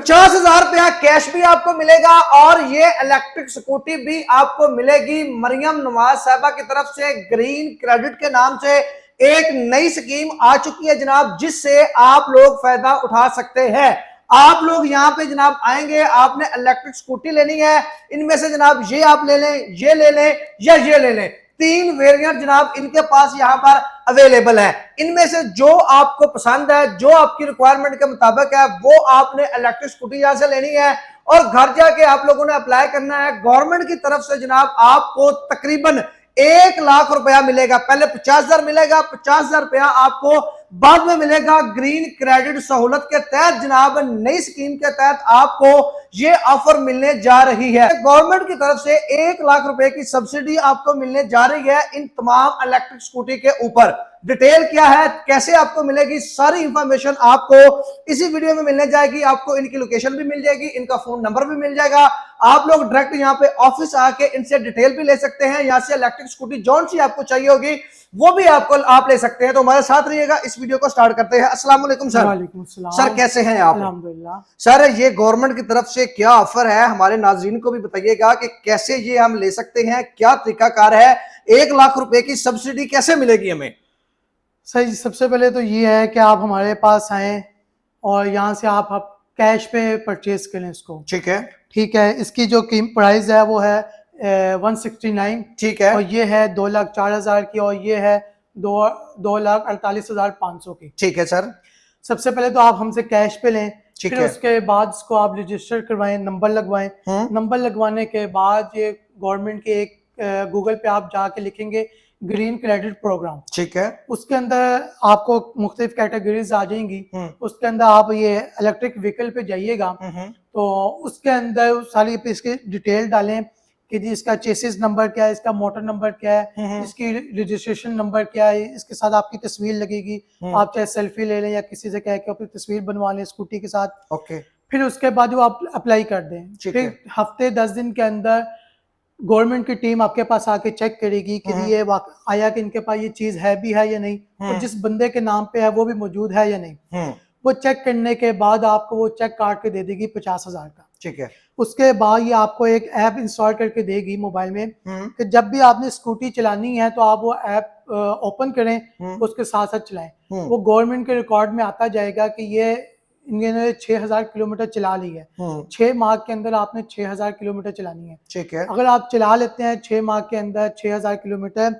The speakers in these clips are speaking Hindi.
50,000 रुपया कैश भी आपको मिलेगा और ये इलेक्ट्रिक स्कूटी भी आपको मिलेगी। मरियम नवाज साहबा की तरफ से ग्रीन क्रेडिट के नाम से एक नई स्कीम आ चुकी है जनाब, जिससे आप लोग फायदा उठा सकते हैं। आप लोग यहाँ पे जनाब आएंगे, आपने इलेक्ट्रिक स्कूटी लेनी है, इनमें से जनाब ये आप ले लें, ये ले लें या ये ले लें। 3 वेरिएंट जनाब इनके पास यहाँ पर अवेलेबल है। इनमें से जो आपको पसंद है, जो आपकी रिक्वायरमेंट के मुताबिक है, वो आपने इलेक्ट्रिक स्कूटी यहाँ से लेनी है और घर जाके आप लोगों ने अप्लाई करना है। गवर्नमेंट की तरफ से जनाब आपको तकरीबन 1 लाख रुपया मिलेगा। पहले 50,000 मिलेगा, 50,000 रुपया आपको बाद में मिलेगा। ग्रीन क्रेडिट सहूलत के तहत जनाब नई स्कीम के तहत आपको ये ऑफर मिलने जा रही है। गवर्नमेंट की तरफ से 1 लाख रुपए की सब्सिडी आपको मिलने जा रही है इन तमाम इलेक्ट्रिक स्कूटी के ऊपर। डिटेल क्या है, कैसे आपको मिलेगी, सारी इंफॉर्मेशन आपको इसी वीडियो में मिलने जाएगी। आपको इनकी लोकेशन भी मिल जाएगी, इनका फोन नंबर भी मिल जाएगा। आप लोग डायरेक्ट यहाँ पे ऑफिस आके इनसे डिटेल भी ले सकते हैं। यहाँ से इलेक्ट्रिक स्कूटी जौन सी आपको चाहिए होगी वो भी आप ले सकते हैं। तो हमारे साथ रहिएगा। इस वीडियो को स्टार्ट करते हैं। अस्सलाम वालेकुम सर। वालेकुम सलाम। सर कैसे हैं आप? अल्हम्दुलिल्लाह। सर ये गवर्नमेंट की तरफ से क्या ऑफर है, हमारे नाज़रीन को भी बताइएगा कि कैसे ये हम ले सकते हैं, क्या तरीकाकार है, 1 लाख रुपए की सब्सिडी कैसे मिलेगी हमें? सर सबसे पहले तो ये है कि आप हमारे पास आएँ और यहाँ से आप कैश पे परचेज करें इसको। ठीक है, ठीक है। इसकी जो प्राइस है वो है 169। ठीक है। और ये है 2,04,000 की और ये है 2,48,500 की। ठीक है सर। सबसे पहले तो आप हमसे कैश पे लें, ठीक फिर है। उसके बाद इसको आप रजिस्टर करवाएं, नंबर लगवाएं। नंबर लगवाने के बाद ये गवर्नमेंट के एक गूगल पे आप जाके लिखेंगे ग्रीन क्रेडिट प्रोग्राम। ठीक है। उसके अंदर आपको मुख्तलिफ कैटेगरीज आ जाएंगी। उसके अंदर आप ये इलेक्ट्रिक व्हीकल पे जाइएगा तो उसके अंदर सारी इसकी डिटेल डालें कि जी इसका चेसिस नंबर क्या है, इसका मोटर नंबर क्या है, इसकी रजिस्ट्रेशन नंबर क्या है, इसके साथ आपकी तस्वीर लगेगी। आप चाहे सेल्फी ले लें या किसी से कह के अपनी तस्वीर बनवा लें स्कूटी के साथ। ओके। फिर उसके बाद वो आप अप्लाई कर दें। फिर हफ्ते 10 दिन के अंदर गवर्नमेंट की टीम आपके पास आके चेक करेगी कि ये आया कि इनके पास ये चीज है भी है या नहीं, और जिस बंदे के नाम पे है वो भी मौजूद है या नहीं। वो चेक करने के बाद आपको वो चेक काट के दे देगी 50,000 का। ठीक है। उसके बाद ये आपको एक ऐप इंस्टॉल करके देगी मोबाइल में कि जब भी आपने स्कूटी चलानी है तो आप वो ऐप ओपन करें, उसके साथ साथ चलाएं। वो गवर्नमेंट के रिकॉर्ड में आता जाएगा कि ये इन्होंने 6,000 किलोमीटर चला ली है। 6 माह के अंदर आपने 6,000 किलोमीटर चलानी है। ठीक है। अगर आप चला लेते हैं 6 माह के अंदर 6,000 किलोमीटर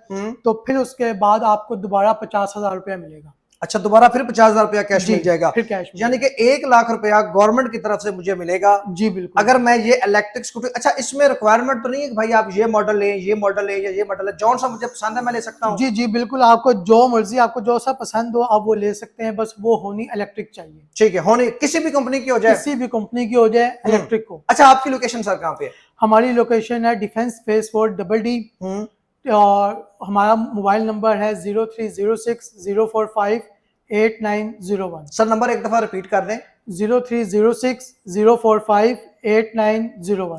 तो फिर उसके बाद आपको दोबारा 50,000 रुपया मिलेगा। अच्छा, दोबारा फिर 50,000 रुपया कैश मिल जाएगा। फिर कैश यानी कि 1 लाख रुपया गवर्नमेंट की तरफ से मुझे मिलेगा। जी बिल्कुल। अगर मैं ये इलेक्ट्रिक स्कूटी, अच्छा इसमें रिक्वायरमेंट तो नहीं है कि भाई आप ये मॉडल लें, ये मॉडल लें या ये मॉडल है, जौन सा मुझे पसंद है मैं ले सकता हूँ? जी जी बिल्कुल, आपको जो मर्जी, आपको जो सा पसंद हो आप वो ले सकते हैं, बस वो होनी इलेक्ट्रिक चाहिए। ठीक है, होनी किसी भी कंपनी की हो जाए, किसी भी कंपनी की हो जाए इलेक्ट्रिक को। अच्छा आपकी लोकेशन सर कहाँ पे है? हमारी लोकेशन है डिफेंस फेस 4 DD और हमारा मोबाइल नंबर है 0306045891। सर नंबर एक दफा रिपीट कर दें। 0306045891।